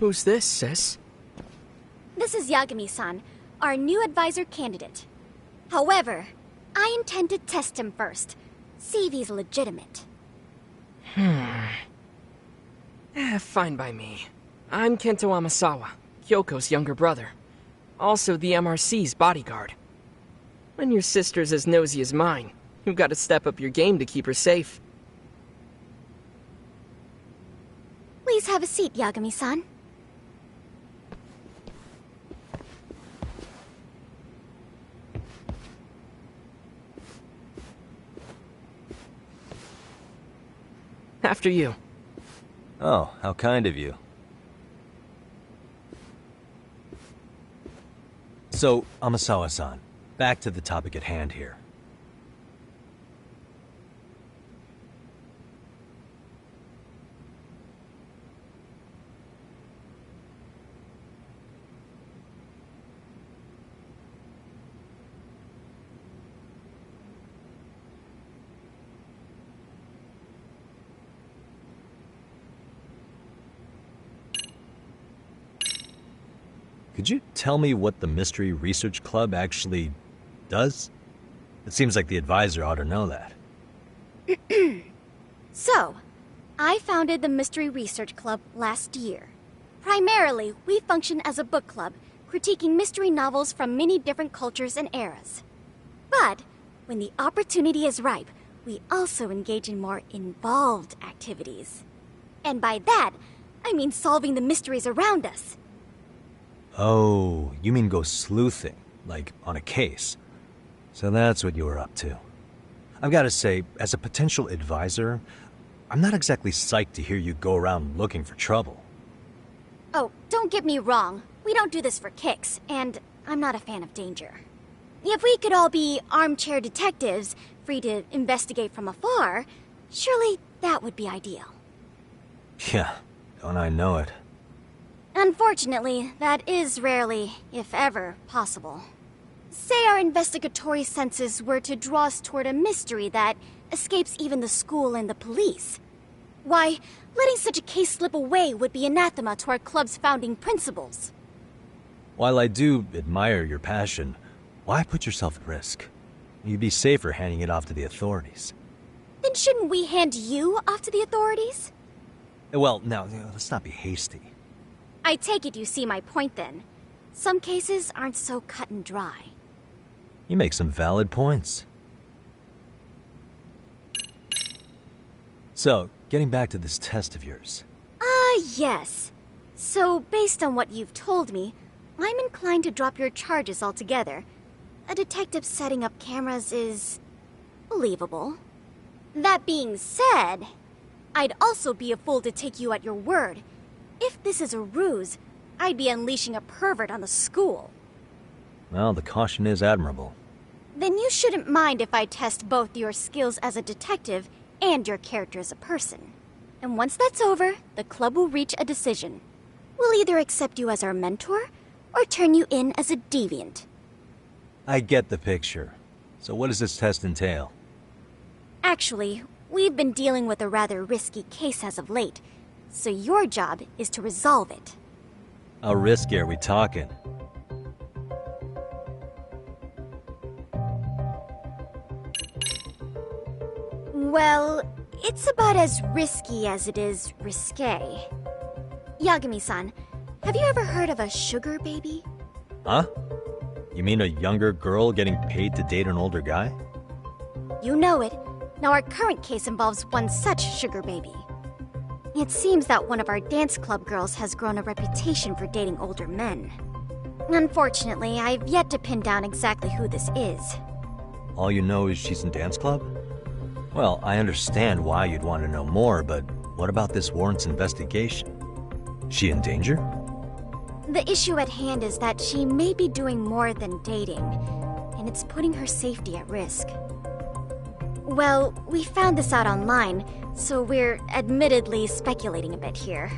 Who's this, sis? This is Yagami-san, our new advisor candidate. However, I intend to test him first. See if he's legitimate. Fine by me. I'm Kento Amasawa, Kyoko's younger brother. Also the MRC's bodyguard. When your sister's as nosy as mine, you've got to step up your game to keep her safe. Please have a seat, Yagami-san. After you. Oh, how kind of you. So, Amasawa-san, back to the topic at hand here. Could you tell me what the Mystery Research Club actually does? It seems like the advisor ought to know that. So, I founded the Mystery Research Club last year. Primarily, we function as a book club, critiquing mystery novels from many different cultures and eras. But, when the opportunity is ripe, we also engage in more involved activities. And by that, I mean solving the mysteries around us. Oh, you mean go sleuthing, like on a case. So that's what you were up to. I've got to say, as a potential advisor, I'm not exactly psyched to hear you go around looking for trouble. Oh, don't get me wrong. We don't do this for kicks, and I'm not a fan of danger. If we could all be armchair detectives, free to investigate from afar, surely that would be ideal. Yeah, don't I know it. Unfortunately, that is rarely, if ever, possible. Say our investigatory senses were to draw us toward a mystery that escapes even the school and the police. Why, letting such a case slip away would be anathema to our club's founding principles. While I do admire your passion, why put yourself at risk? You'd be safer handing it off to the authorities. Then shouldn't we hand you off to the authorities? Well, now, let's not be hasty. I take it you see my point then. Some cases aren't so cut and dry. You make some valid points. So, getting back to this test of yours. Yes. So, based on what you've told me, I'm inclined to drop your charges altogether. A detective setting up cameras is believable. That being said, I'd also be a fool to take you at your word. If this is a ruse, I'd be unleashing a pervert on the school. Well, the caution is admirable. Then you shouldn't mind if I test both your skills as a detective and your character as a person. And once that's over, the club will reach a decision. We'll either accept you as our mentor, or turn you in as a deviant. I get the picture. So what does this test entail? Actually, we've been dealing with a rather risky case as of late, so your job is to resolve it. How risky are we talking? Well, it's about as risky as it is risque. Yagami-san, have you ever heard of a sugar baby? Huh? You mean a younger girl getting paid to date an older guy? You know it. Now our current case involves one such sugar baby. It seems that one of our dance club girls has grown a reputation for dating older men. Unfortunately, I've yet to pin down exactly who this is. All you know is she's in dance club? Well, I understand why you'd want to know more, but what about this warrants investigation? Is she in danger? The issue at hand is that she may be doing more than dating, and it's putting her safety at risk. Well, we found this out online, so we're admittedly speculating a bit here.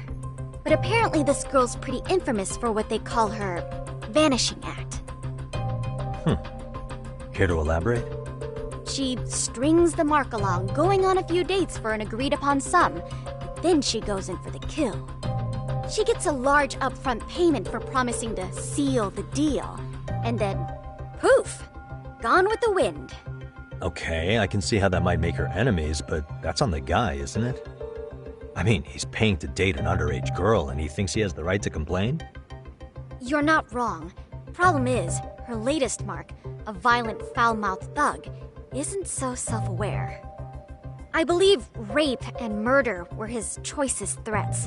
But apparently this girl's pretty infamous for what they call her vanishing act. Care to elaborate? She strings the mark along, going on a few dates for an agreed-upon sum, but then she goes in for the kill. She gets a large upfront payment for promising to seal the deal. And then, poof! Gone with the wind. Okay, I can see how that might make her enemies, but that's on the guy, isn't it? I mean, he's paying to date an underage girl and he thinks he has the right to complain? You're not wrong. Problem is, her latest mark, a violent, foul-mouthed thug, isn't so self-aware. I believe rape and murder were his choicest threats.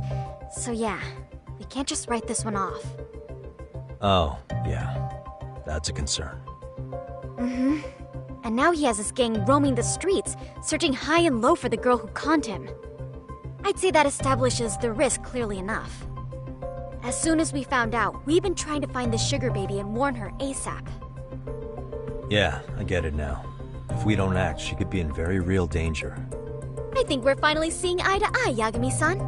So yeah, we can't just write this one off. Oh, yeah. That's a concern. Mm-hmm. And now he has his gang roaming the streets, searching high and low for the girl who conned him. I'd say that establishes the risk clearly enough. As soon as we found out, we've been trying to find the sugar baby and warn her ASAP. Yeah, I get it now. If we don't act, she could be in very real danger. I think we're finally seeing eye to eye, Yagami-san.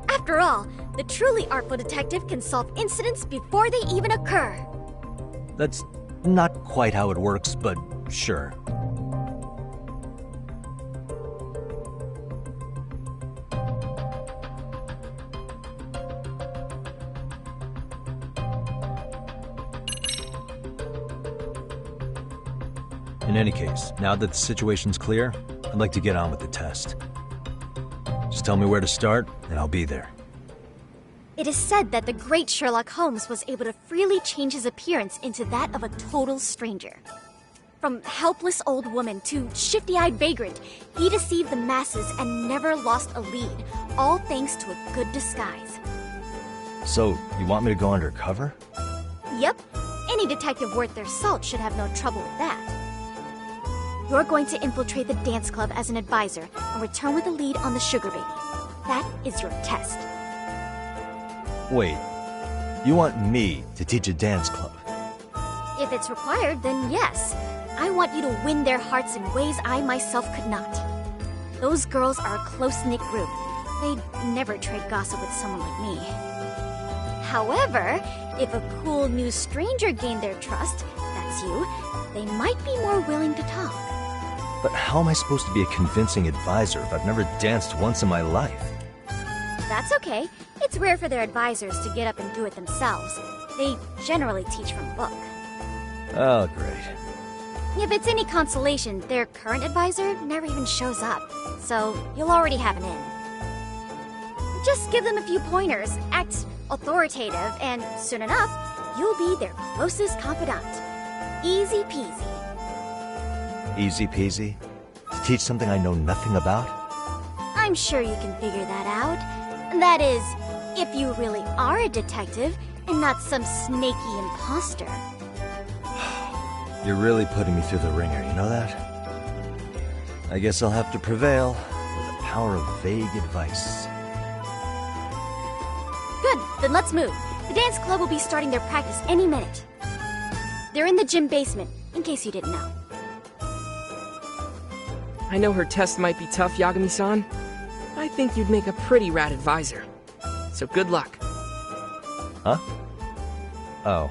After all, the truly artful detective can solve incidents before they even occur. That's not quite how it works, but sure. In any case, now that the situation's clear, I'd like to get on with the test. Just tell me where to start, and I'll be there. It is said that the great Sherlock Holmes was able to freely change his appearance into that of a total stranger. From helpless old woman to shifty-eyed vagrant, he deceived the masses and never lost a lead, all thanks to a good disguise. So, you want me to go undercover? Yep, any detective worth their salt should have no trouble with that. You're going to infiltrate the dance club as an advisor and return with a lead on the sugar baby. That is your test. Wait, you want me to teach a dance club? If it's required, then yes. I want you to win their hearts in ways I myself could not. Those girls are a close-knit group. They'd never trade gossip with someone like me. However, if a cool new stranger gained their trust, that's you, they might be more willing to talk. But how am I supposed to be a convincing advisor if I've never danced once in my life? That's okay. It's rare for their advisors to get up and do it themselves. They generally teach from a book. Oh, great. If it's any consolation, their current advisor never even shows up, so you'll already have an in. Just give them a few pointers, act authoritative, and soon enough, you'll be their closest confidant. Easy peasy. Easy peasy? To teach something I know nothing about? I'm sure you can figure that out. That is, if you really are a detective and not some snaky imposter. You're really putting me through the ringer, you know that? I guess I'll have to prevail with the power of vague advice. Good, then let's move. The dance club will be starting their practice any minute. They're in the gym basement, in case you didn't know. I know her test might be tough, Yagami-san. I think you'd make a pretty rad advisor. So good luck. Huh? Oh.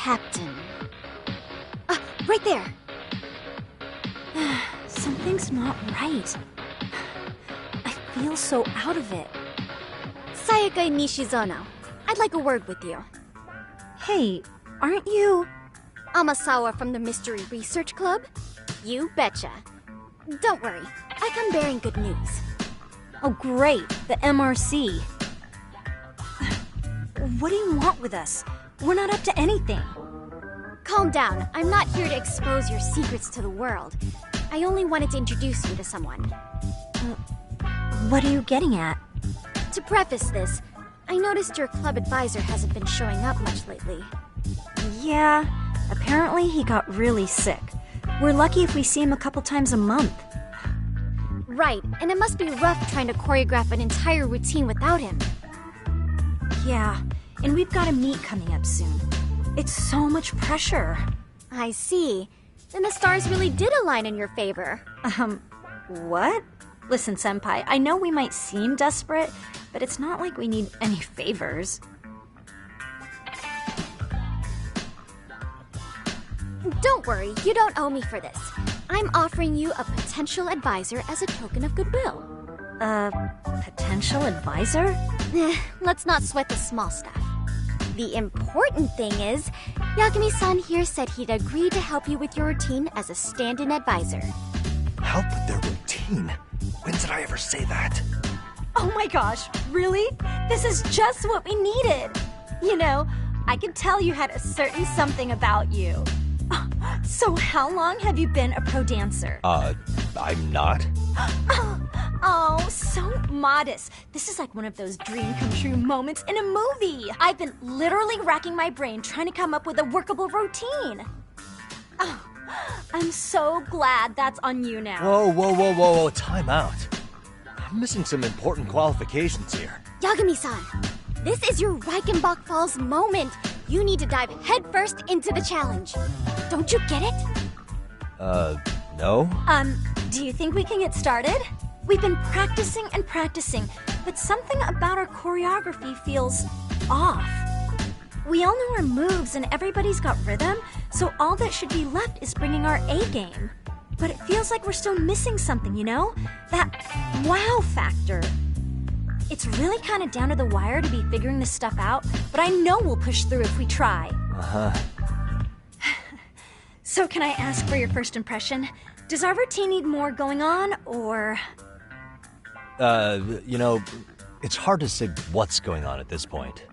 Captain. Right there. Something's not right. I feel so out of it. Sayaka Nishizono, I'd like a word with you. Hey, aren't you... Amasawa from the Mystery Research Club? You betcha. Don't worry, I come bearing good news. Oh great, the MRC. What do you want with us? We're not up to anything. Calm down, I'm not here to expose your secrets to the world. I only wanted to introduce you to someone. What are you getting at? To preface this, I noticed your club advisor hasn't been showing up much lately. Yeah, apparently he got really sick. We're lucky if we see him a couple times a month. Right, and it must be rough trying to choreograph an entire routine without him. Yeah, and we've got a meet coming up soon. It's so much pressure. I see. Then the stars really did align in your favor. What? Listen, Senpai, I know we might seem desperate, but it's not like we need any favors. Don't worry, you don't owe me for this. I'm offering you a potential advisor as a token of goodwill. Potential advisor? Let's not sweat the small stuff. The important thing is, Yagami-san here said he'd agree to help you with your routine as a stand-in advisor. Help with their routine? When did I ever say that? Oh my gosh, really? This is just what we needed! You know, I could tell you had a certain something about you. So how long have you been a pro dancer? I'm not. Oh, so modest. This is like one of those dream come true moments in a movie. I've been literally racking my brain trying to come up with a workable routine. Oh, I'm so glad that's on you now. Whoa, time out. I'm missing some important qualifications here. Yagami-san, this is your Reichenbach Falls moment. You need to dive headfirst into the challenge. Don't you get it? No? Do you think we can get started? We've been practicing and practicing, but something about our choreography feels off. We all know our moves and everybody's got rhythm, so all that should be left is bringing our A game. But it feels like we're still missing something, you know? That wow factor. It's really kind of down to the wire to be figuring this stuff out, but I know we'll push through if we try. So can I ask for your first impression? Does our routine need more going on, or...? You know, it's hard to say what's going on at this point.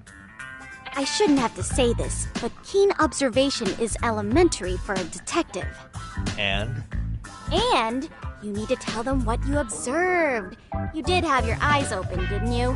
I shouldn't have to say this, but keen observation is elementary for a detective. And? And you need to tell them what you observed. You did have your eyes open, didn't you?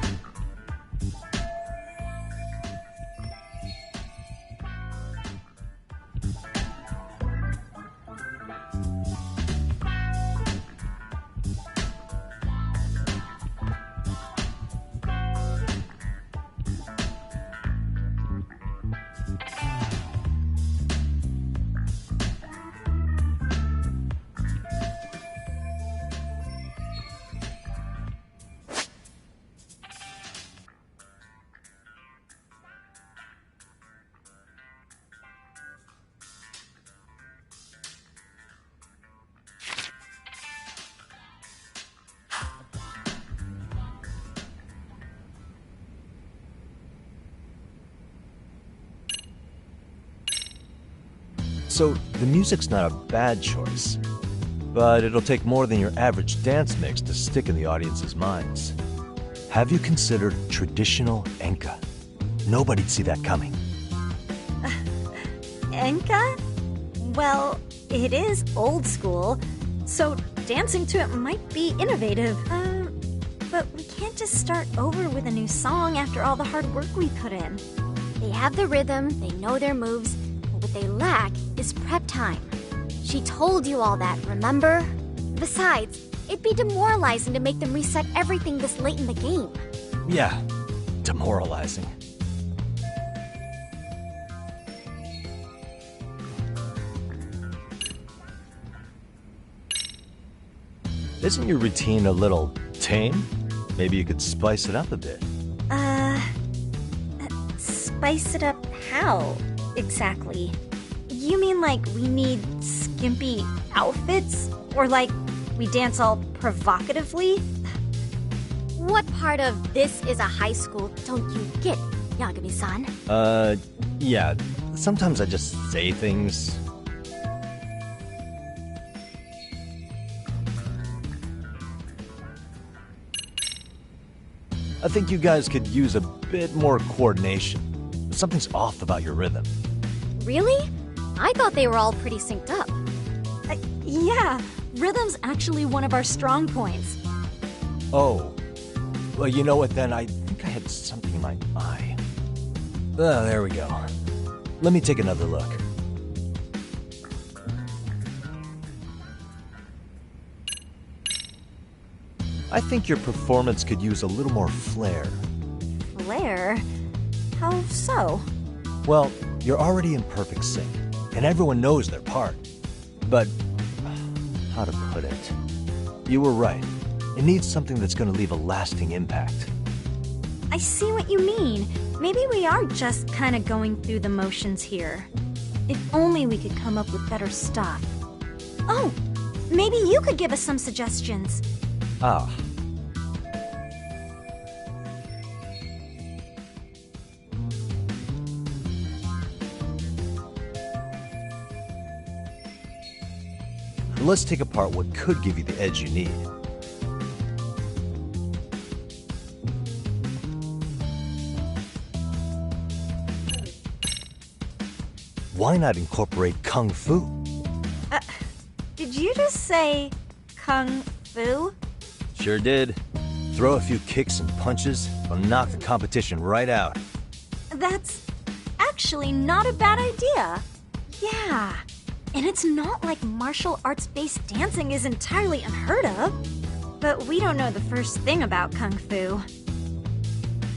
So, the music's not a bad choice, but it'll take more than your average dance mix to stick in the audience's minds. Have you considered traditional enka? Nobody'd see that coming. Enka? Well, it is old school, so dancing to it might be innovative. But we can't just start over with a new song after all the hard work we put in. They have the rhythm, they know their moves, but what they lack is prep time. She told you all that, remember? Besides, it'd be demoralizing to make them reset everything this late in the game. Yeah, demoralizing. Isn't your routine a little tame? Maybe you could spice it up a bit. Spice it up how? exactly? You mean like we need skimpy outfits? Or like we dance all provocatively? What part of this is a high school don't you get, Yagami-san? Yeah. Sometimes I just say things. I think you guys could use a bit more coordination. Something's off about your rhythm. Really? I thought they were all pretty synced up. Yeah, rhythm's actually one of our strong points. Oh. Well, you know what then? I think I had something in my eye. Ah, there we go. Let me take another look. I think your performance could use a little more flair. Flair? How so? Well, you're already in perfect sync, and everyone knows their part. But, how to put it? You were right. It needs something that's gonna leave a lasting impact. I see what you mean. Maybe we are just kind of going through the motions here. If only we could come up with better stuff. Oh, maybe you could give us some suggestions. Ah. Let's take apart what could give you the edge you need. Why not incorporate Kung Fu? Did you just say Kung Fu? Sure did. Throw a few kicks and punches, will knock the competition right out. That's actually not a bad idea. Yeah, and it's not like martial arts-based dancing is entirely unheard of. But we don't know the first thing about Kung Fu.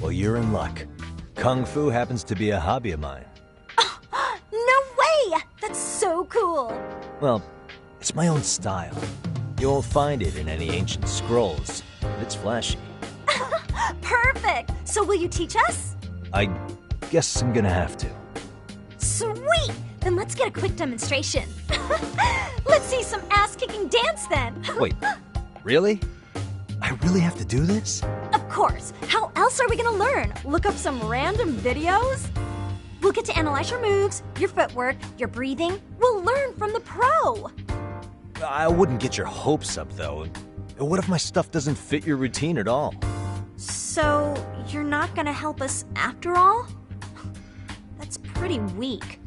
Well, you're in luck. Kung Fu happens to be a hobby of mine. No way! That's so cool! Well, it's my own style. You won't find it in any ancient scrolls. It's flashy. Perfect! So will you teach us? I guess I'm gonna have to. Sweet! Then let's get a quick demonstration. Let's see some ass-kicking dance then! Wait, really? I really have to do this? Of course! How else are we gonna learn? Look up some random videos? We'll get to analyze your moves, your footwork, your breathing. We'll learn from the pro! I wouldn't get your hopes up, though. What if my stuff doesn't fit your routine at all? So, you're not gonna help us after all? That's pretty weak.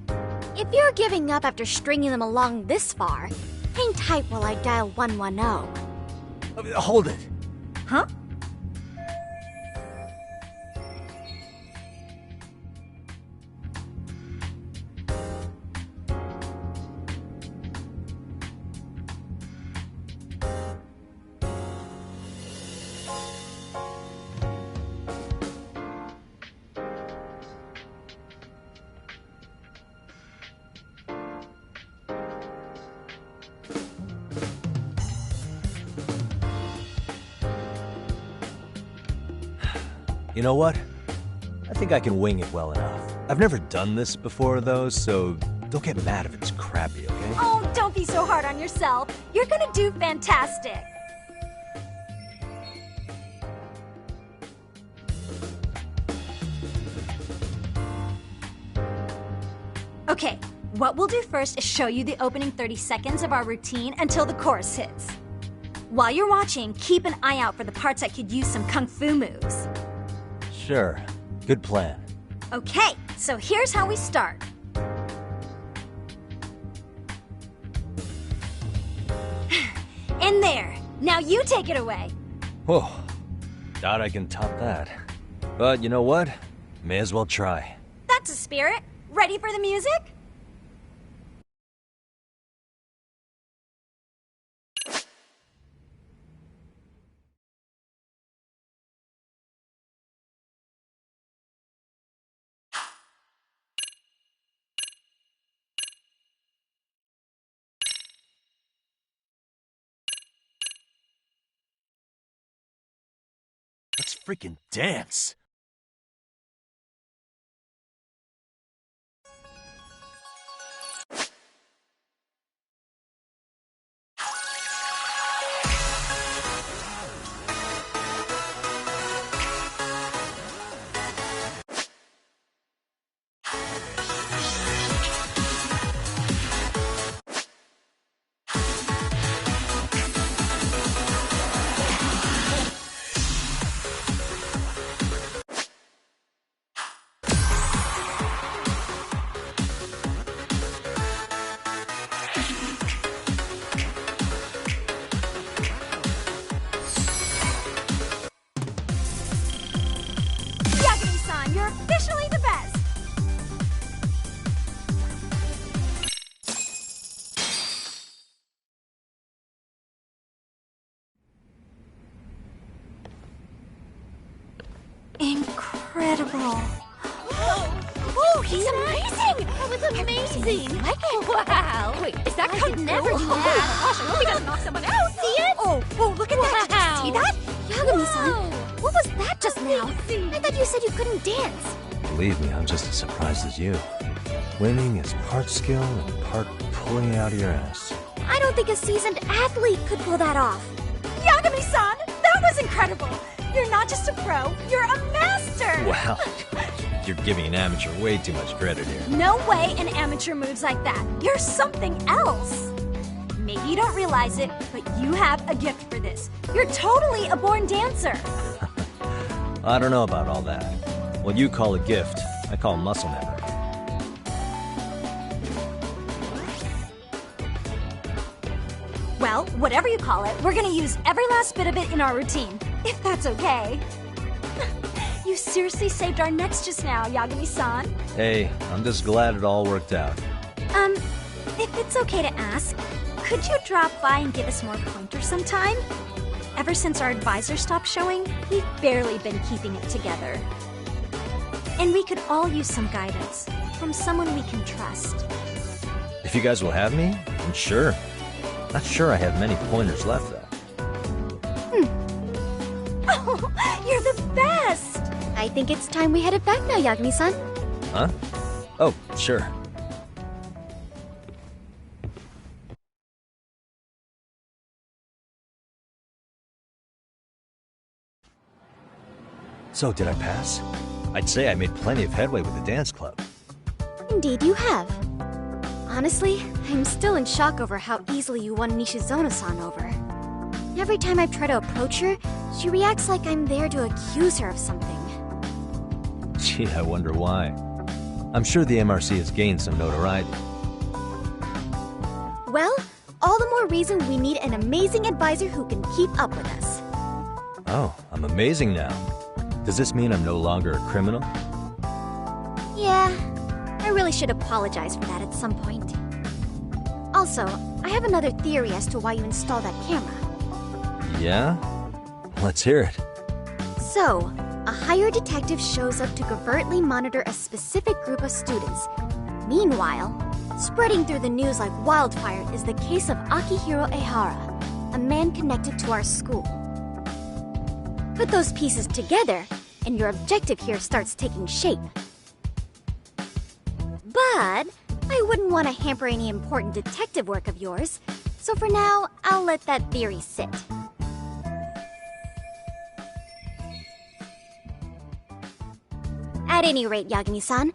If you're giving up after stringing them along this far, hang tight while I dial 110. Hold it. Huh? You know what? I think I can wing it well enough. I've never done this before, though, so don't get mad if it's crappy, okay? Oh, don't be so hard on yourself. You're gonna do fantastic. Okay, what we'll do first is show you the opening 30 seconds of our routine until the chorus hits. While you're watching, keep an eye out for the parts that could use some kung fu moves. Sure. Good plan. Okay, so here's how we start. In there. Now you take it away. Whoa. Doubt I can top that. But you know what? May as well try. That's a spirit. Ready for the music? Let's freaking dance. She's amazing! That was amazing! Wow! Wait, is that code never do that? Gosh, I hope he doesn't knock someone out! See it? Oh, look at that! Did you see that? Yagami-san, what was that just now? I thought you said you couldn't dance. Believe me, I'm just as surprised as you. Winning is part skill and part pulling it out of your ass. I don't think a seasoned athlete could pull that off. Yagami-san, that was incredible! You're not just a pro, you're a master! Wow, you're giving an amateur way too much credit here. No way an amateur moves like that. You're something else. Maybe you don't realize it, but you have a gift for this. You're totally a born dancer. I don't know about all that. What you call a gift, I call muscle memory. Well, whatever you call it, we're gonna use every last bit of it in our routine, if that's okay. You seriously saved our necks just now, Yagami-san. Hey, I'm just glad it all worked out. If it's okay to ask, could you drop by and give us more pointers sometime? Ever since our advisor stopped showing, we've barely been keeping it together. And we could all use some guidance from someone we can trust. If you guys will have me, then sure. Not sure I have many pointers left, though. Oh, you're the best! I think it's time we headed back now, Yagami-san. Huh? Oh, sure. So, did I pass? I'd say I made plenty of headway with the dance club. Indeed you have. Honestly, I'm still in shock over how easily you won Nishizono-san over. Every time I try to approach her, she reacts like I'm there to accuse her of something. Gee, I wonder why. I'm sure the MRC has gained some notoriety. Well, all the more reason we need an amazing advisor who can keep up with us. Oh, I'm amazing now. Does this mean I'm no longer a criminal? Yeah, I really should apologize for that at some point. Also, I have another theory as to why you installed that camera. Yeah? Let's hear it. So, a hired detective shows up to covertly monitor a specific group of students. Meanwhile, spreading through the news like wildfire is the case of Akihiro Ehara, a man connected to our school. Put those pieces together, and your objective here starts taking shape. But I wouldn't want to hamper any important detective work of yours, so for now, I'll let that theory sit. At any rate, Yagami-san,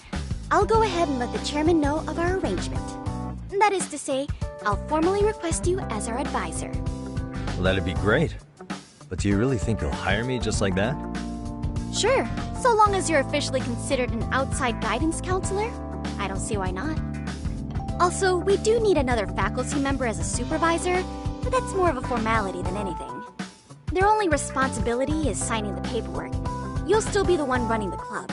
I'll go ahead and let the chairman know of our arrangement. That is to say, I'll formally request you as our advisor. Well, that'd be great. But do you really think you'll hire me just like that? Sure, so long as you're officially considered an outside guidance counselor, I don't see why not. Also, we do need another faculty member as a supervisor, but that's more of a formality than anything. Their only responsibility is signing the paperwork. You'll still be the one running the club.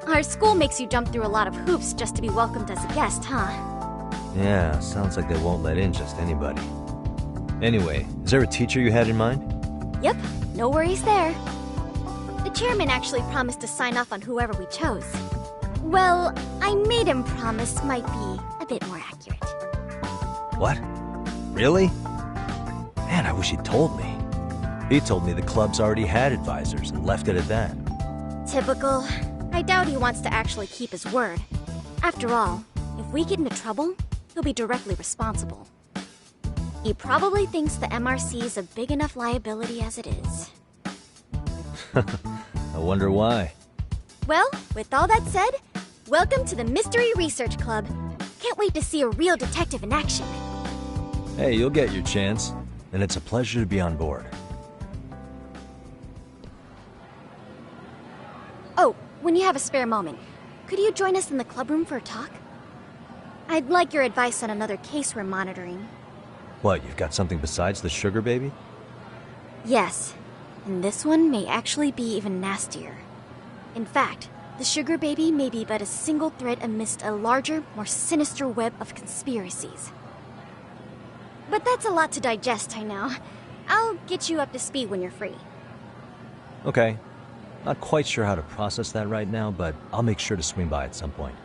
Our school makes you jump through a lot of hoops just to be welcomed as a guest, huh? Yeah, sounds like they won't let in just anybody. Anyway, is there a teacher you had in mind? Yep, no worries there. The chairman actually promised to sign off on whoever we chose. Well, I made him promise might be a bit more accurate. What? Really? Man, I wish he'd told me. He told me the club's already had advisors and left it at that. Typical. I doubt he wants to actually keep his word. After all, if we get into trouble, he'll be directly responsible. He probably thinks the MRC is a big enough liability as it is. I wonder why. Well, with all that said, welcome to the Mystery Research Club. Can't wait to see a real detective in action. Hey, you'll get your chance, and it's a pleasure to be on board. Oh, when you have a spare moment, could you join us in the club room for a talk? I'd like your advice on another case we're monitoring. What, you've got something besides the sugar baby? Yes, and this one may actually be even nastier. In fact, the sugar baby may be but a single thread amidst a larger, more sinister web of conspiracies. But that's a lot to digest, I know. I'll get you up to speed when you're free. Okay. Not quite sure how to process that right now, but I'll make sure to swing by at some point.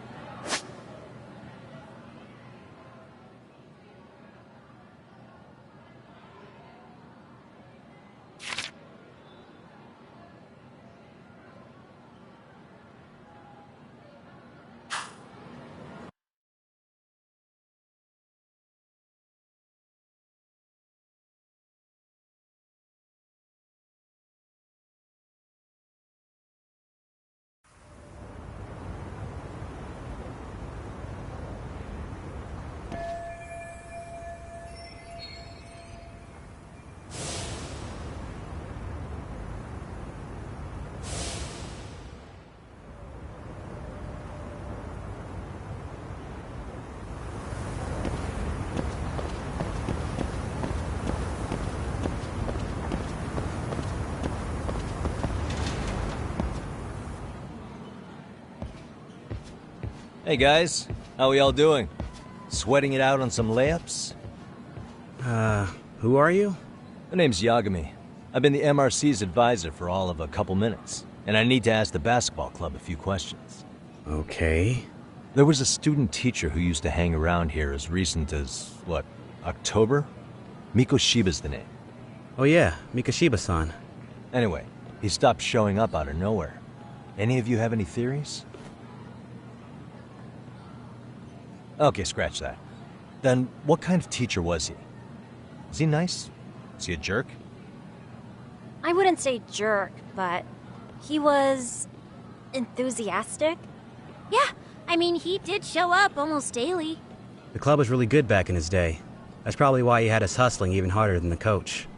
Hey guys, how we all doing? Sweating it out on some layups? Who are you? My name's Yagami. I've been the MRC's advisor for all of a couple minutes, and I need to ask the basketball club a few questions. Okay. There was a student teacher who used to hang around here as recent as, what, October? Mikoshiba's the name. Oh yeah, Mikoshiba-san. Anyway, he stopped showing up out of nowhere. Any of you have any theories? Okay, scratch that. Then, what kind of teacher was he? Was he nice? Was he a jerk? I wouldn't say jerk, but he was enthusiastic. Yeah, I mean, he did show up almost daily. The club was really good back in his day. That's probably why he had us hustling even harder than the coach.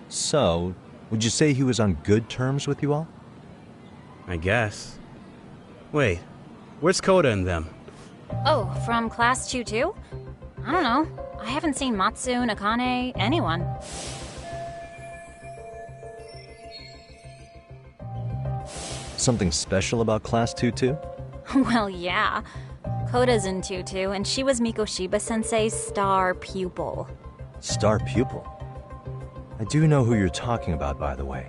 So, would you say he was on good terms with you all? I guess. Wait, where's Koda and them? Oh, from class 2 too? I don't know. I haven't seen Matsu, Nakane, anyone. Something special about Class 2-2? Well, yeah. Koda's in 2-2, and she was Mikoshiba-sensei's star pupil. Star pupil? I do know who you're talking about, by the way.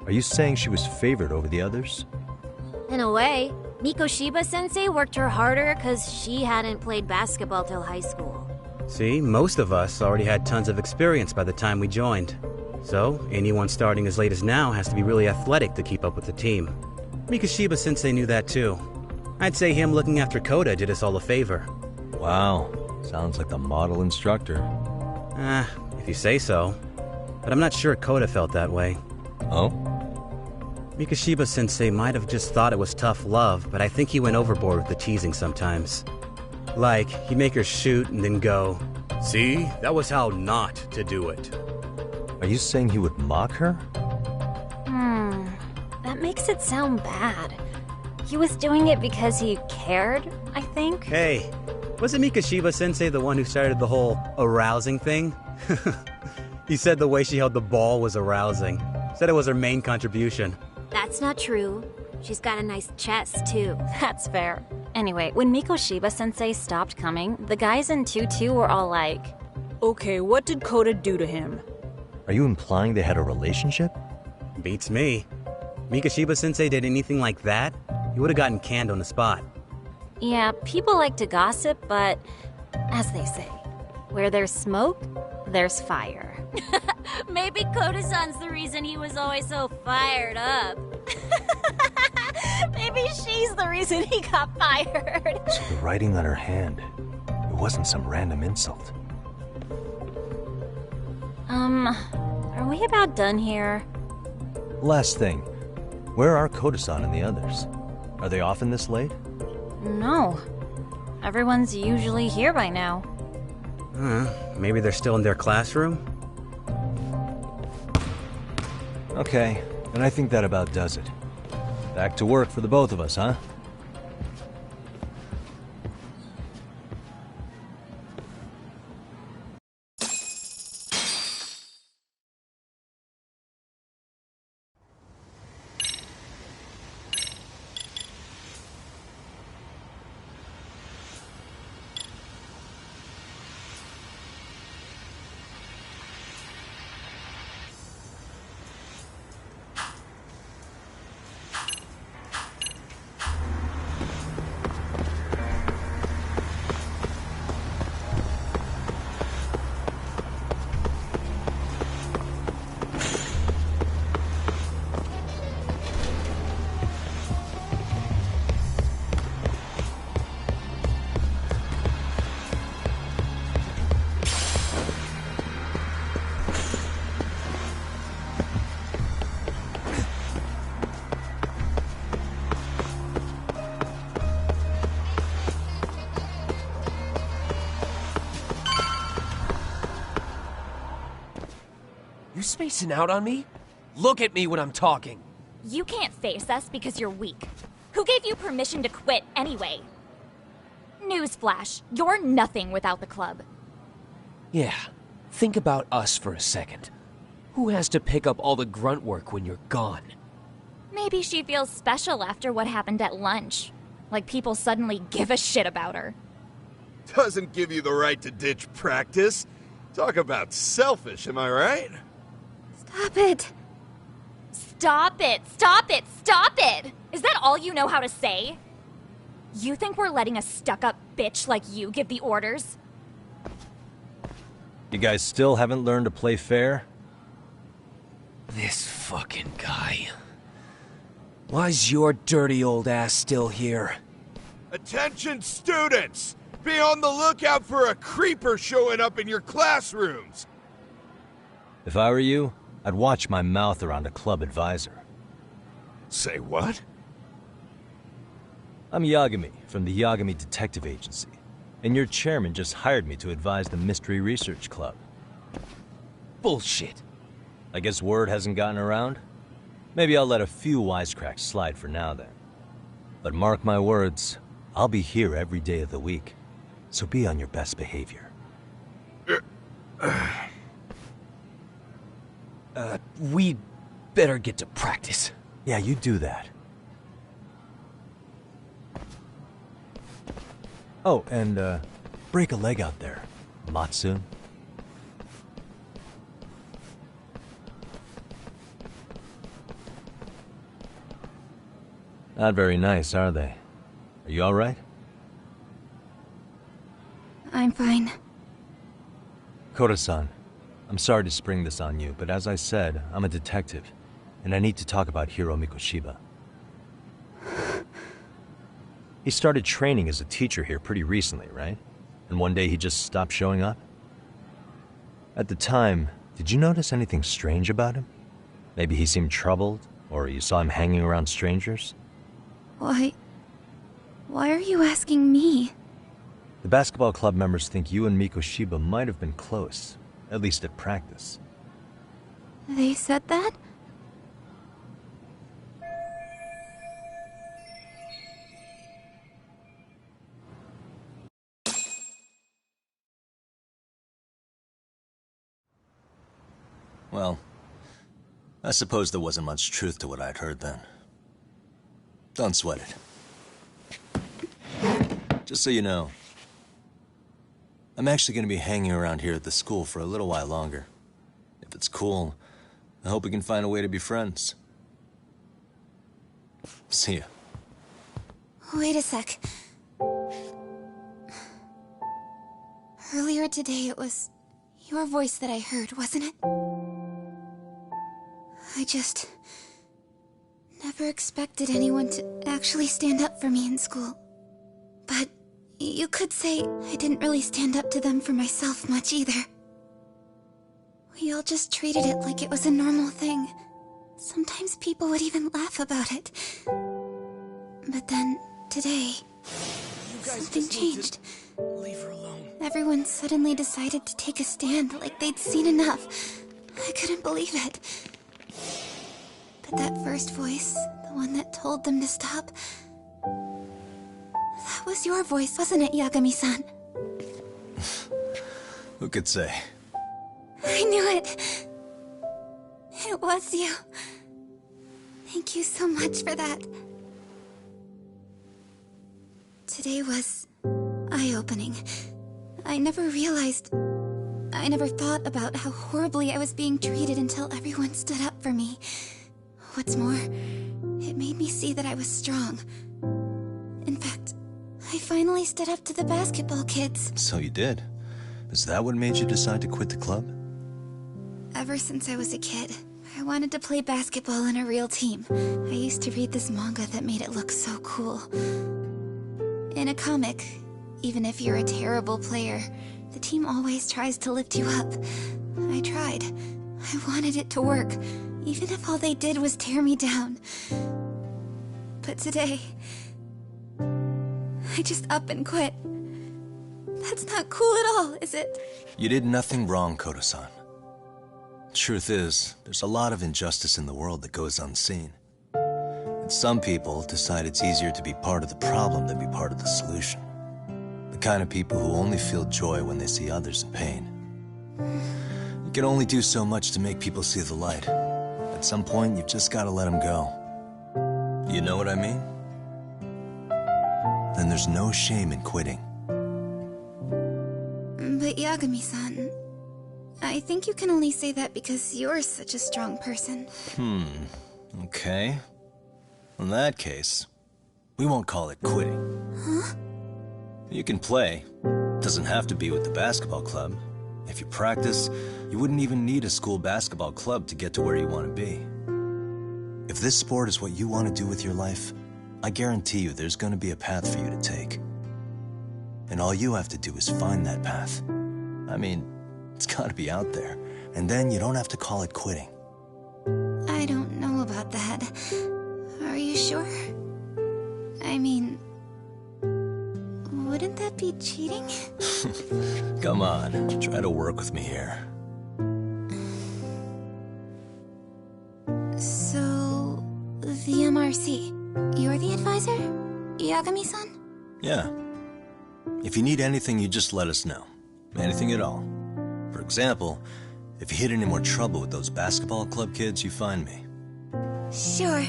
Are you saying she was favored over the others? In a way, Mikoshiba-sensei worked her harder because she hadn't played basketball till high school. See, most of us already had tons of experience by the time we joined. So, anyone starting as late as now has to be really athletic to keep up with the team. Mikoshiba-sensei knew that too. I'd say him looking after Koda did us all a favor. Wow, sounds like the model instructor. If you say so. But I'm not sure Koda felt that way. Oh? Mikoshiba-sensei might have just thought it was tough love, but I think he went overboard with the teasing sometimes. Like, he'd make her shoot and then go, "See, that was how not to do it." Are you saying he would mock her? That makes it sound bad. He was doing it because he cared, I think. Hey, wasn't Mikoshiba-sensei the one who started the whole arousing thing? He said the way she held the ball was arousing. Said it was her main contribution. That's not true. She's got a nice chest, too. That's fair. Anyway, when Mikoshiba-sensei stopped coming, the guys in 2-2 were all like, Okay, what did Koda do to him? Are you implying they had a relationship? Beats me. Mikoshiba-sensei did anything like that, he would have gotten canned on the spot. yeah, people like to gossip, but as they say, where there's smoke, there's fire. Maybe Koda-san's the reason he was always so fired up. Maybe she's the reason he got fired. So the writing on her hand, it wasn't some random insult. Are we about done here? Last thing, where are Koda-san and the others? Are they often this late? No. Everyone's usually here by now. Maybe they're still in their classroom? Okay, and I think that about does it. Back to work for the both of us, huh? You spacing out on me? Look at me when I'm talking. You can't face us because you're weak. Who gave you permission to quit anyway? Newsflash, you're nothing without the club. Yeah, think about us for a second. Who has to pick up all the grunt work when you're gone? Maybe she feels special after what happened at lunch. Like people suddenly give a shit about her. Doesn't give you the right to ditch practice. Talk about selfish, am I right? Stop it. Stop it! Stop it! Stop it! Is that all you know how to say? You think we're letting a stuck-up bitch like you give the orders? You guys still haven't learned to play fair? This fucking guy. Why's your dirty old ass still here? Attention students! Be on the lookout for a creeper showing up in your classrooms! If I were you, I'd watch my mouth around a club advisor. Say what? I'm Yagami from the Yagami Detective Agency, and your chairman just hired me to advise the Mystery Research Club. Bullshit. I guess word hasn't gotten around? Maybe I'll let a few wisecracks slide for now then. But mark my words, I'll be here every day of the week, so be on your best behavior. We better get to practice. Yeah, you do that. Oh, and, break a leg out there, Matsu. Not very nice, are they? Are you alright? I'm fine. Koda-san, I'm sorry to spring this on you, but as I said, I'm a detective, and I need to talk about Hiro Mikoshiba. He started training as a teacher here pretty recently, right? And one day he just stopped showing up? At the time, did you notice anything strange about him? Maybe he seemed troubled, or you saw him hanging around strangers? Why are you asking me? The basketball club members think you and Mikoshiba might have been close, at least at practice. They said that? Well, I suppose there wasn't much truth to what I'd heard then. Don't sweat it. Just so you know, I'm actually going to be hanging around here at the school for a little while longer. If it's cool, I hope we can find a way to be friends. See ya. Wait a sec. Earlier today, it was your voice that I heard, wasn't it? I just never expected anyone to actually stand up for me in school. But you could say I didn't really stand up to them for myself much either. We all just treated it like it was a normal thing. Sometimes people would even laugh about it. But then, today, something changed. Leave her alone. Everyone suddenly decided to take a stand like they'd seen enough. I couldn't believe it. But that first voice, the one that told them to stop, that was your voice, wasn't it, Yagami-san? Who could say? I knew it. It was you. Thank you so much for that. Today was eye-opening. I never thought about how horribly I was being treated until everyone stood up for me. What's more, it made me see that I was strong. In fact, I finally stood up to the basketball kids. So you did. Is that what made you decide to quit the club? Ever since I was a kid, I wanted to play basketball in a real team. I used to read this manga that made it look so cool. In a comic, even if you're a terrible player, the team always tries to lift you up. I tried. I wanted it to work, even if all they did was tear me down. But today, I just up and quit. That's not cool at all, is it? You did nothing wrong, Koda-san. Truth is, there's a lot of injustice in the world that goes unseen. And some people decide it's easier to be part of the problem than be part of the solution. The kind of people who only feel joy when they see others in pain. You can only do so much to make people see the light. At some point, you've just got to let them go. You know what I mean? then there's no shame in quitting. But Yagami-san, I think you can only say that because you're such a strong person. Okay. In that case, we won't call it quitting. Huh? You can play. Doesn't have to be with the basketball club. If you practice, you wouldn't even need a school basketball club to get to where you want to be. If this sport is what you want to do with your life, I guarantee you there's going to be a path for you to take. And all you have to do is find that path. I mean, it's got to be out there. And then you don't have to call it quitting. I don't know about that. Are you sure? I mean, wouldn't that be cheating? Come on, try to work with me here. So, the MRC, you're the advisor? Yagami-san? Yeah. If you need anything, you just let us know. Anything at all. For example, if you hit any more trouble with those basketball club kids, you find me. Sure.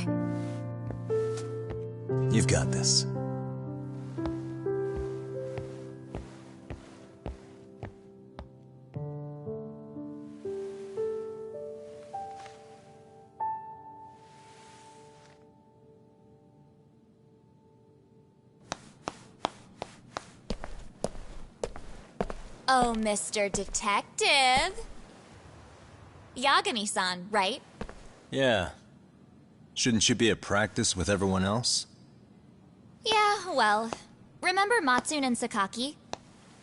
You've got this. Oh, Mr. Detective. Yagami-san, right? Yeah. Shouldn't you be at practice with everyone else? Yeah, well, remember Matsune and Sakaki?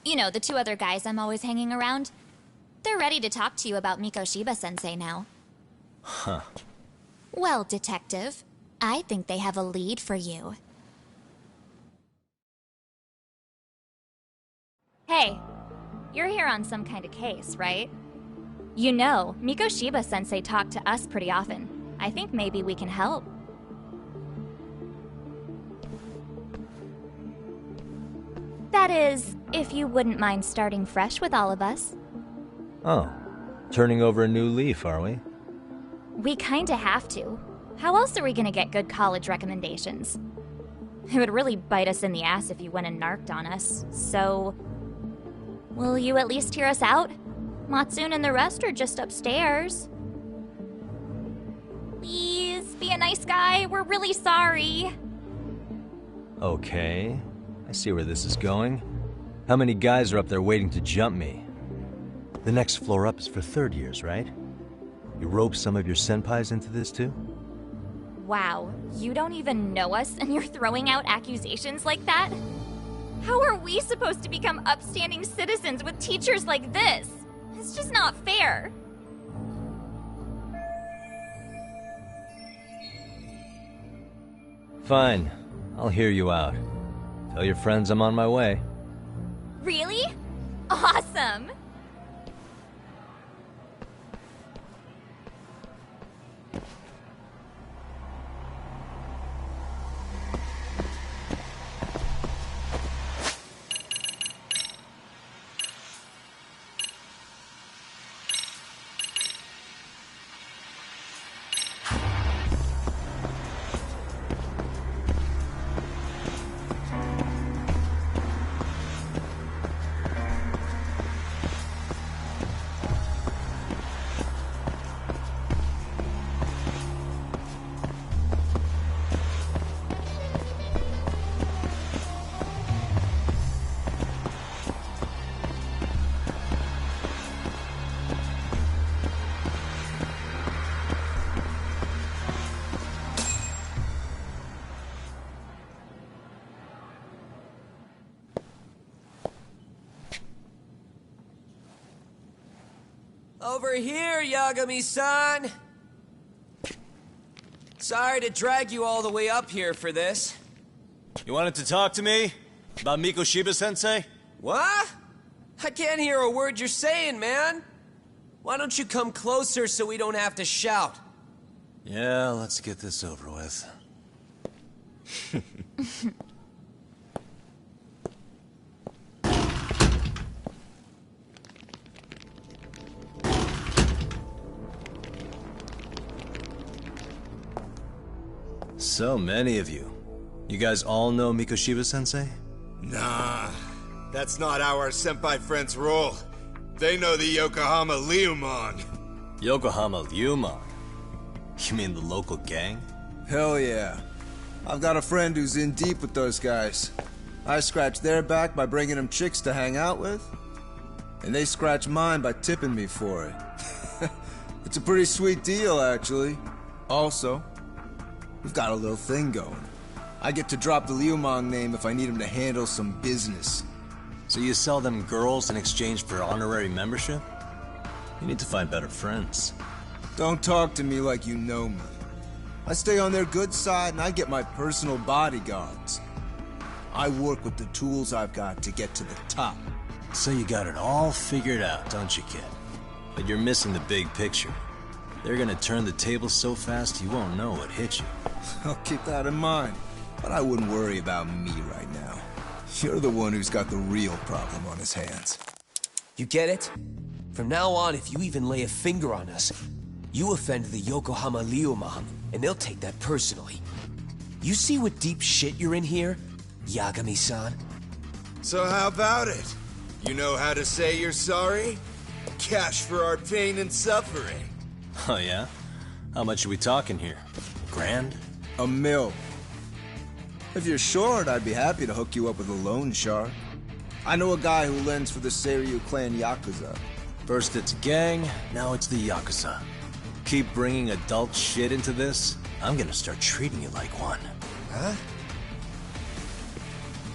You know, the two other guys I'm always hanging around? They're ready to talk to you about Mikoshiba-sensei now. Huh. Well, Detective, I think they have a lead for you. Hey, you're here on some kind of case, right? You know, Mikoshiba-sensei talked to us pretty often. I think maybe we can help. That is, if you wouldn't mind starting fresh with all of us. Oh. Turning over a new leaf, are we? We kinda have to. How else are we gonna get good college recommendations? It would really bite us in the ass if you went and narked on us, so... Will you at least hear us out? Matsune and the rest are just upstairs. Please, be a nice guy. We're really sorry. Okay. I see where this is going. How many guys are up there waiting to jump me? The next floor up is for third years, right? You rope some of your senpais into this too? Wow, you don't even know us and you're throwing out accusations like that? How are we supposed to become upstanding citizens with teachers like this? It's just not fair. Fine. I'll hear you out. Tell your friends I'm on my way. Really? Awesome! Over here, Yagami-san! Sorry to drag you all the way up here for this. You wanted to talk to me? About Mikoshiba-sensei? What? I can't hear a word you're saying, man! Why don't you come closer so we don't have to shout? Yeah, let's get this over with. So many of you. You guys all know Mikoshiba-sensei? Nah, that's not how our senpai friends roll. They know the Yokohama Ryumon. Yokohama Ryumon? You mean the local gang? Hell yeah. I've got a friend who's in deep with those guys. I scratch their back by bringing them chicks to hang out with, and they scratch mine by tipping me for it. It's a pretty sweet deal, actually. Also, we've got a little thing going. I get to drop the Ryumon name if I need him to handle some business. So you sell them girls in exchange for honorary membership? You need to find better friends. Don't talk to me like you know me. I stay on their good side and I get my personal bodyguards. I work with the tools I've got to get to the top. So you got it all figured out, don't you, kid? But you're missing the big picture. They're gonna turn the tables so fast you won't know what hit you. I'll keep that in mind. But I wouldn't worry about me right now. You're the one who's got the real problem on his hands. You get it? From now on, if you even lay a finger on us, you offend the Yokohama Ryumon, and they'll take that personally. You see what deep shit you're in here, Yagami-san? So how about it? You know how to say you're sorry? Cash for our pain and suffering. Oh yeah? How much are we talking here? Grand? $1 million. If you're short, I'd be happy to hook you up with a loan shark. I know a guy who lends for the Seiryu clan Yakuza. First it's gang, now it's the Yakuza. Keep bringing adult shit into this, I'm gonna start treating you like one. Huh?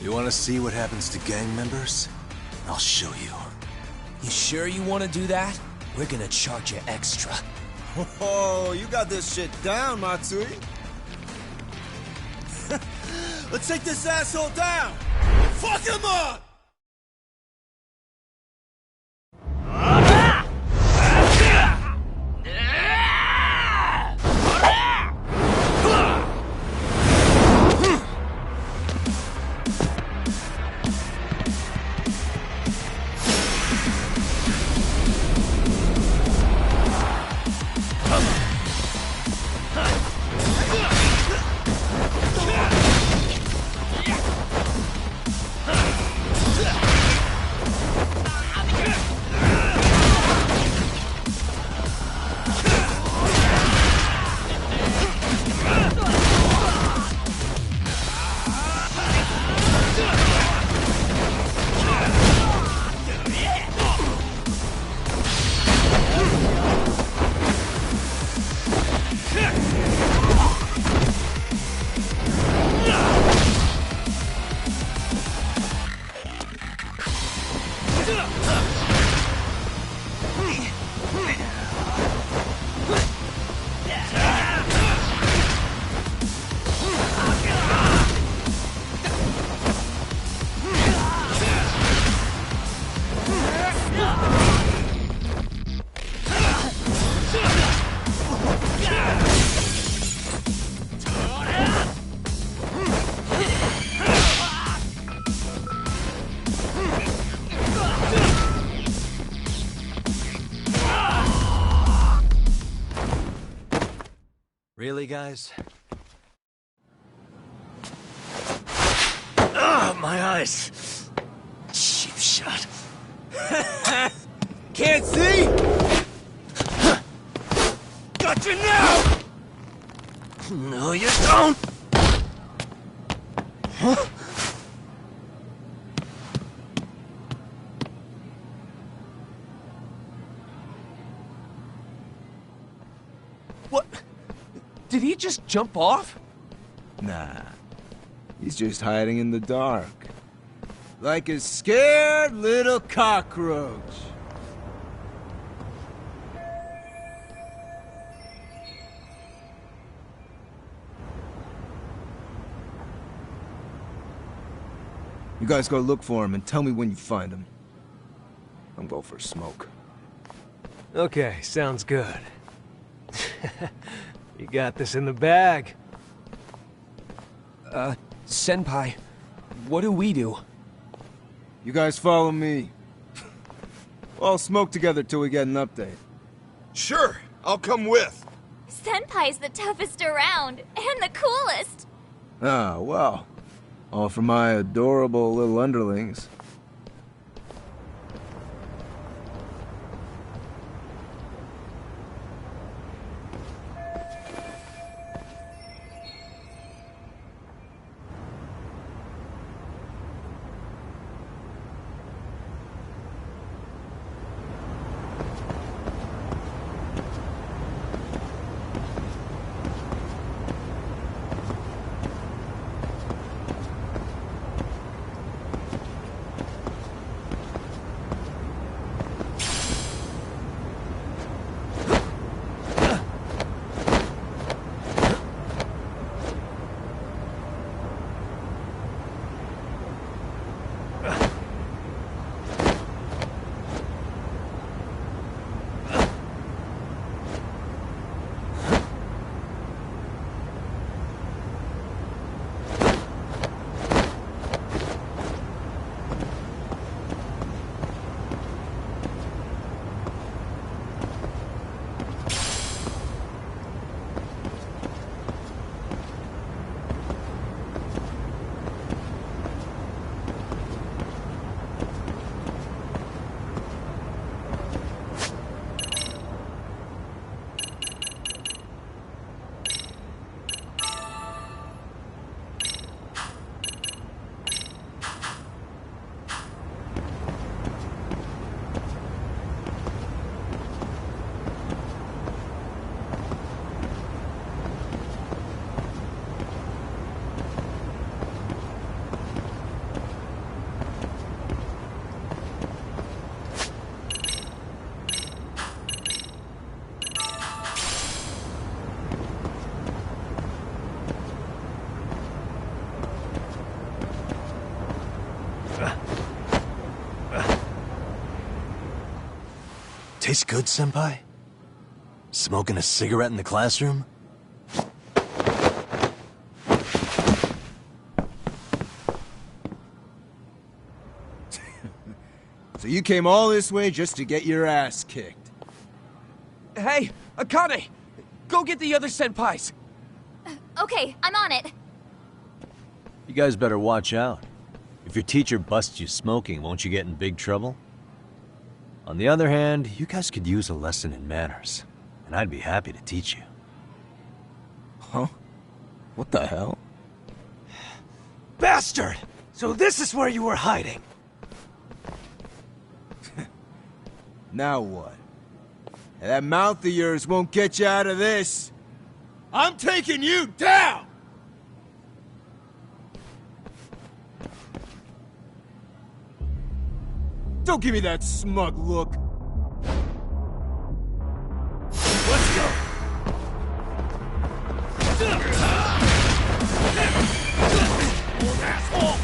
You wanna see what happens to gang members? I'll show you. You sure you want to do that? We're gonna charge you extra. Oh, you got this shit down, Matsui. Let's take this asshole down! Fuck him up! Really, guys? Ah, my eyes! Cheap shot. Can't see? Got you now! No, you don't! Huh? What? Did he just jump off? Nah. He's just hiding in the dark. Like a scared little cockroach. You guys go look for him and tell me when you find him. I'm going for a smoke. Okay, sounds good. You got this in the bag. Senpai, what do we do? You guys follow me. We'll smoke together till we get an update. Sure, I'll come with. Senpai's the toughest around, and the coolest. Ah, well. All for my adorable little underlings. Tastes good, Senpai? Smoking a cigarette in the classroom? So you came all this way just to get your ass kicked? Hey, Akane! Go get the other senpais! Okay, I'm on it. You guys better watch out. If your teacher busts you smoking, won't you get in big trouble? On the other hand, you guys could use a lesson in manners, and I'd be happy to teach you. Huh? What the hell? Bastard! So this is where you were hiding. Now what? That mouth of yours won't get you out of this. I'm taking you down! Don't give me that smug look. Let's go. Old asshole!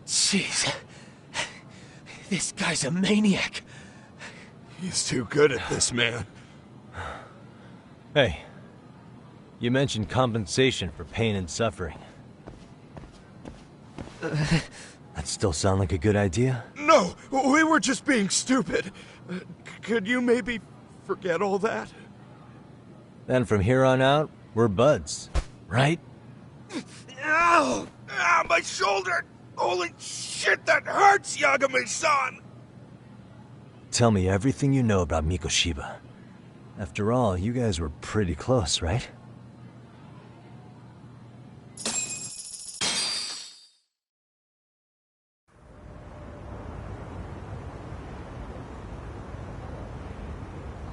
Jeez. This guy's a maniac. He's too good at this, man. Hey, you mentioned compensation for pain and suffering. That still sound like a good idea? No, we were just being stupid. Could you maybe forget all that? Then from here on out, we're buds, right? Ow! Ah, my shoulder! Holy shit, that hurts, Yagami-san! Tell me everything you know about Mikoshiba. After all, you guys were pretty close, right?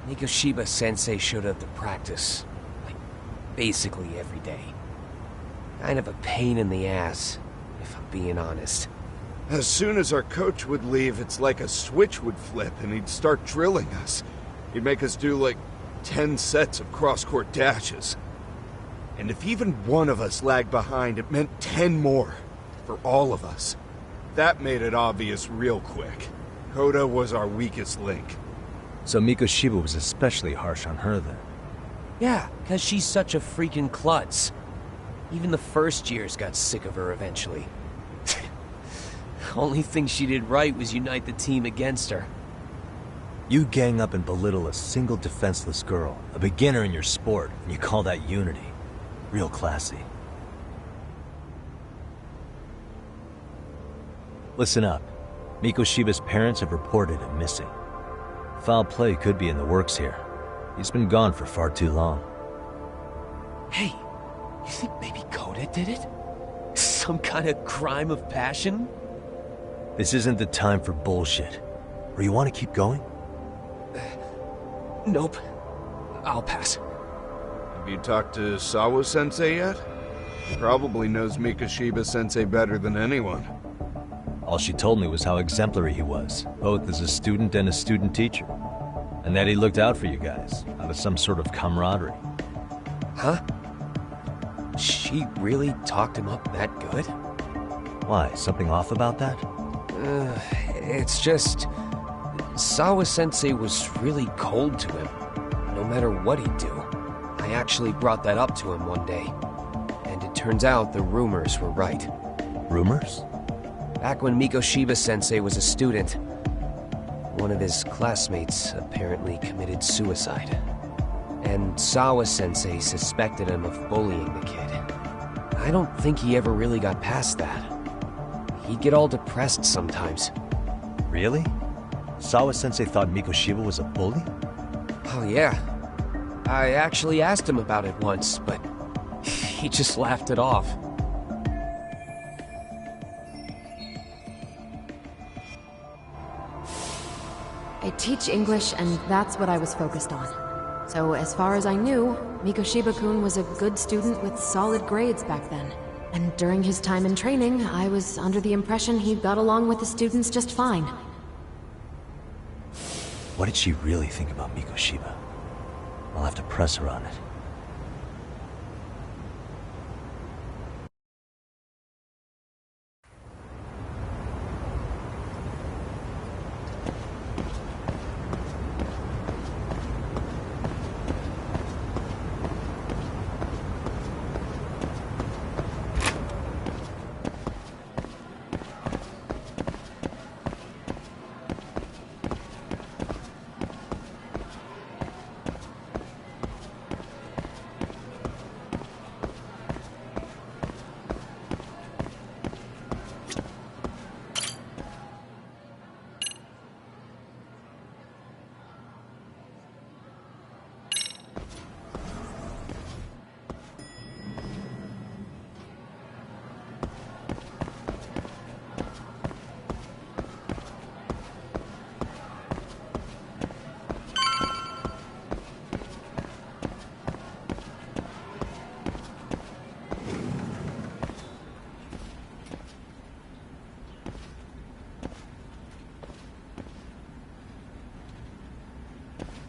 Mikoshiba-sensei showed up to practice, like, basically every day. Kind of a pain in the ass, if I'm being honest. As soon as our coach would leave, it's like a switch would flip and he'd start drilling us. He'd make us do like 10 sets of cross-court dashes. And if even one of us lagged behind, it meant 10 more. For all of us. That made it obvious real quick. Kota was our weakest link. So Mikoshiba was especially harsh on her then? Yeah, because she's such a freaking klutz. Even the first years got sick of her eventually. Only thing she did right was unite the team against her. You gang up and belittle a single defenseless girl, a beginner in your sport, and you call that unity. Real classy. Listen up. Mikoshiba's parents have reported him missing. Foul play could be in the works here. He's been gone for far too long. Hey, you think maybe Kota did it? Some kind of crime of passion? This isn't the time for bullshit. Or you want to keep going? Nope. I'll pass. Have you talked to Sawa-sensei yet? He probably knows Mikoshiba-sensei better than anyone. All she told me was how exemplary he was, both as a student and a student teacher. And that he looked out for you guys, out of some sort of camaraderie. Huh? She really talked him up that good? Why, something off about that? It's just... Sawa-sensei was really cold to him, no matter what he'd do. I actually brought that up to him one day. And it turns out the rumors were right. Rumors? Back when Mikoshiba-sensei was a student, one of his classmates apparently committed suicide. And Sawa-sensei suspected him of bullying the kid. I don't think he ever really got past that. He'd get all depressed sometimes. Really? Sawa-sensei thought Mikoshiba was a bully? Oh yeah. I actually asked him about it once, but he just laughed it off. I teach English, and that's what I was focused on. So as far as I knew, Mikoshiba-kun was a good student with solid grades back then. And during his time in training, I was under the impression he got along with the students just fine. What did she really think about Mikoshiba? I'll have to press her on it.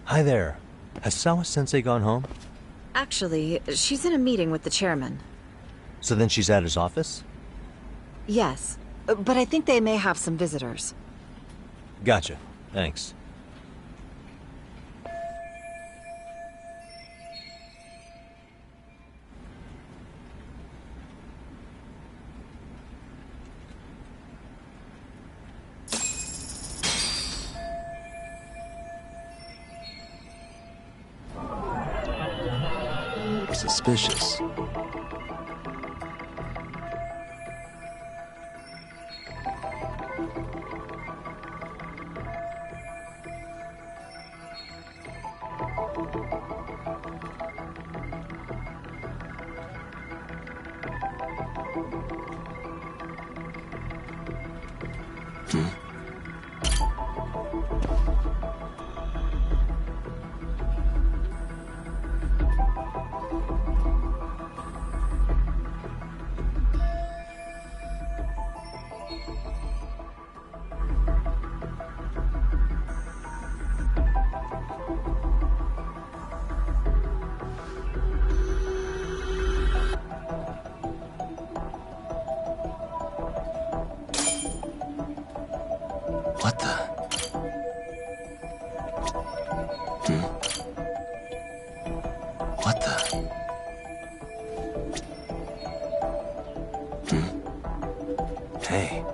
Hi there. Has Sawa-sensei gone home? Actually, she's in a meeting with the chairman. So then she's at his office? Yes, but I think they may have some visitors. Gotcha. Thanks. Suspicious. What the? What the? Hey.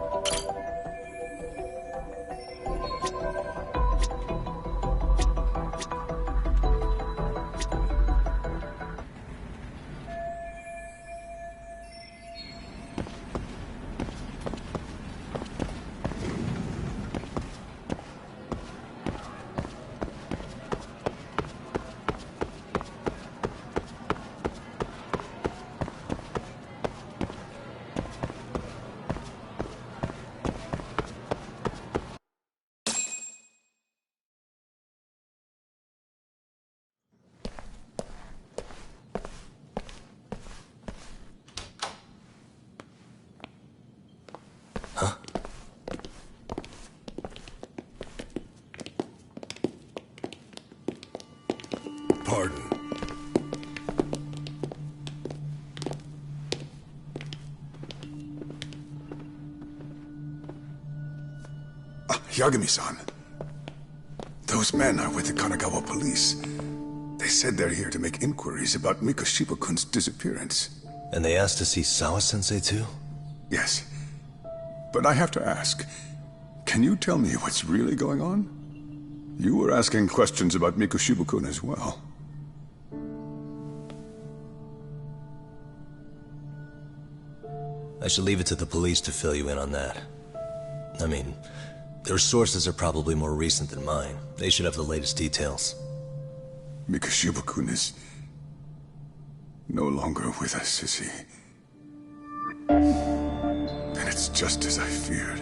Pardon. Yagami-san. Those men are with the Kanagawa police. They said they're here to make inquiries about Mikoshiba-kun's disappearance. And they asked to see Sawa-sensei too? Yes. But I have to ask, can you tell me what's really going on? You were asking questions about Mikoshiba-kun as well. I should leave it to the police to fill you in on that. I mean, their sources are probably more recent than mine. They should have the latest details. Mikoshiba-kun is no longer with us, is he? Then it's just as I feared.